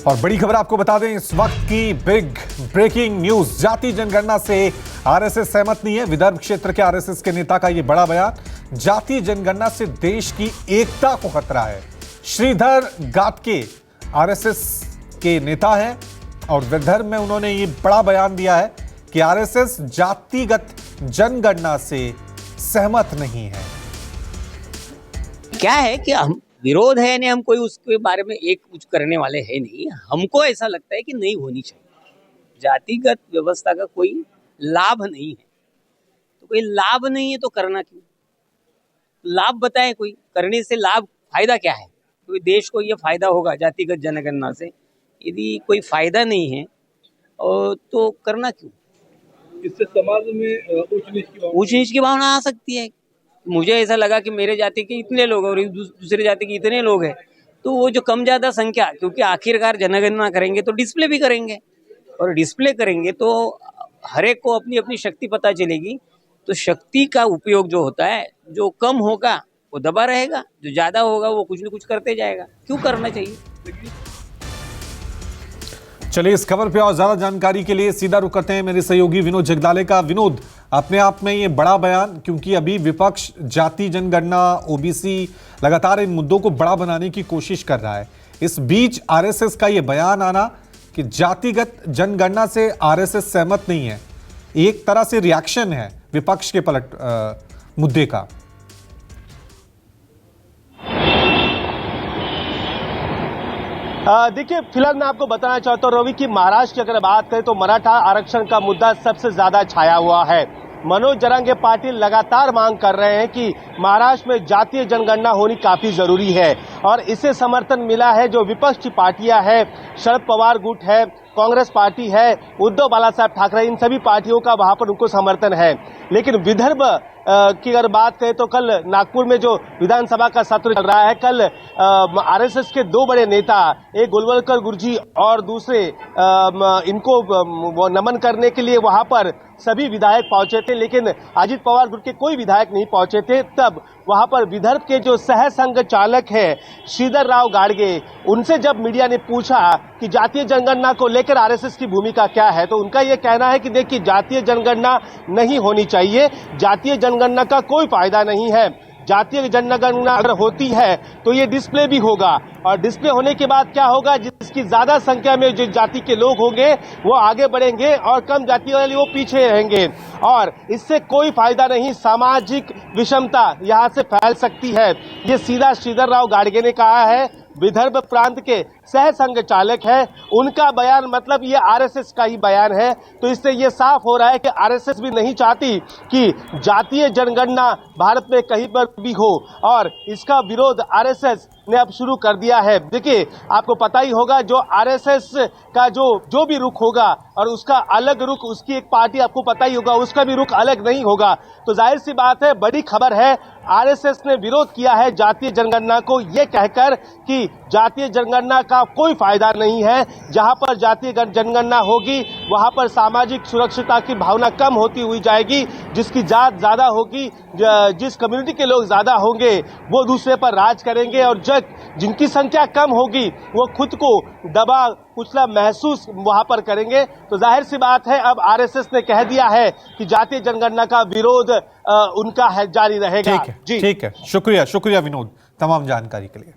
और बड़ी खबर आपको बता दें, इस वक्त की बिग ब्रेकिंग न्यूज। जाति जनगणना से आरएसएस सहमत नहीं है। विदर्भ क्षेत्र के आरएसएस के नेता का यह बड़ा बयान। जाति जनगणना से देश की एकता को खतरा है। श्रीधर गाटगे आरएसएस के नेता हैं और विदर्भ में उन्होंने ये बड़ा बयान दिया है कि आरएसएस जातिगत जनगणना से सहमत नहीं है। क्या है कि हम विरोध है यानी हम कोई उसके बारे में एक कुछ करने वाले है नहीं। हमको ऐसा लगता है कि नहीं होनी चाहिए। जातिगत व्यवस्था का कोई लाभ नहीं है, तो कोई लाभ नहीं है तो करना क्यों? लाभ बताए कोई, करने से लाभ फायदा क्या है? कोई देश को ये फायदा होगा जातिगत जनगणना से? यदि कोई फायदा नहीं है और तो करना क्यों? इससे समाज में ऊंच नीच की भावना आ सकती है। मुझे ऐसा लगा कि मेरे जाति के इतने लोग और दूसरे जाति के इतने लोग हैं, तो वो जो कम ज्यादा संख्या, क्योंकि आखिरकार जनगणना करेंगे तो डिस्प्ले भी करेंगे और डिस्प्ले करेंगे तो हर एक को अपनी अपनी शक्ति पता चलेगी। तो शक्ति का उपयोग जो होता है, जो कम होगा वो दबा रहेगा, जो ज्यादा होगा वो कुछ न कुछ करते जाएगा। क्यों करना चाहिए? चलिए, इस खबर पे और ज्यादा जानकारी के लिए सीधा रुक करते हैं मेरे सहयोगी विनोद जगदाले का। विनोद, अपने आप में ये बड़ा बयान, क्योंकि अभी विपक्ष जाति जनगणना, ओबीसी लगातार इन मुद्दों को बड़ा बनाने की कोशिश कर रहा है। इस बीच आरएसएस का ये बयान आना कि जातिगत जनगणना से आरएसएस सहमत नहीं है, एक तरह से रिएक्शन है विपक्ष के मुद्दे का। देखिए, फिलहाल मैं आपको बताना चाहता हूँ रवि की महाराष्ट्र की अगर बात करें तो मराठा आरक्षण का मुद्दा सबसे ज्यादा छाया हुआ है। मनोज जरांगे पाटिल लगातार मांग कर रहे हैं कि महाराष्ट्र में जातीय जनगणना होनी काफी जरूरी है और इसे समर्थन मिला है जो विपक्ष की पार्टियां हैं, शरद पवार गुट है, कांग्रेस पार्टी है, उद्धव बाला साहब ठाकरे, इन सभी पार्टियों का वहां पर उनको समर्थन है। लेकिन विदर्भ की अगर बात करें तो कल नागपुर में जो विधानसभा का सत्र चल रहा है, कल आरएसएस के दो बड़े नेता, एक गोलवलकर गुरुजी और दूसरे इनको वो नमन करने के लिए वहां पर सभी विधायक पहुंचे थे, लेकिन अजित पवार गुट के कोई विधायक नहीं पहुंचे थे। तब वहां पर विदर्भ के जो सह संघ चालक है श्रीधर राव गाडगे, उनसे जब मीडिया ने पूछा कि जातीय जनगणना को लेकर आरएसएस की भूमिका क्या है, तो उनका यह कहना है कि देखिए, जातीय जनगणना नहीं होनी चाहिए, जातीय जनगणना का कोई फायदा नहीं है। जातीय जनगणना अगर होती है तो ये डिस्प्ले भी होगा और डिस्प्ले होने के बाद क्या होगा, जिसकी ज्यादा संख्या में जो जाति के लोग होंगे वो आगे बढ़ेंगे और कम जाति वाले वो पीछे रहेंगे और इससे कोई फायदा नहीं, सामाजिक विषमता यहां से फैल सकती है। ये सीधा श्रीधर राव गाडगे ने कहा है, विदर्भ प्रांत के सह संघ चालक है, उनका बयान मतलब ये आरएसएस का ही बयान है। तो इससे ये साफ हो रहा है कि आरएसएस भी नहीं चाहती कि जातीय जनगणना भारत में कहीं पर भी हो और इसका विरोध आरएसएस ने अब शुरू कर दिया है। देखिए, आपको पता ही होगा जो आरएसएस का जो भी रुख होगा और उसका अलग रुख, उसकी एक पार्टी आपको पता ही होगा, उसका भी रुख अलग नहीं होगा। तो जाहिर सी बात है, बड़ी खबर है, आरएसएस ने विरोध किया है जातीय जनगणना को, ये कहकर कि जातीय जनगणना का कोई फायदा नहीं है। जहां पर जातीय जनगणना होगी वहां पर सामाजिक सुरक्षितता की भावना कम होती हुई जाएगी। जिसकी जात ज्यादा होगी, जिस कम्युनिटी के लोग ज्यादा होंगे वो दूसरे पर राज करेंगे और जिनकी संख्या कम होगी वो खुद को दबा कुचला महसूस वहां पर करेंगे। तो जाहिर सी बात है, अब आरएसएस ने कह दिया है कि जातीय जनगणना का विरोध उनका है, जारी रहेगा। ठीक है, शुक्रिया विनोद तमाम जानकारी के लिए।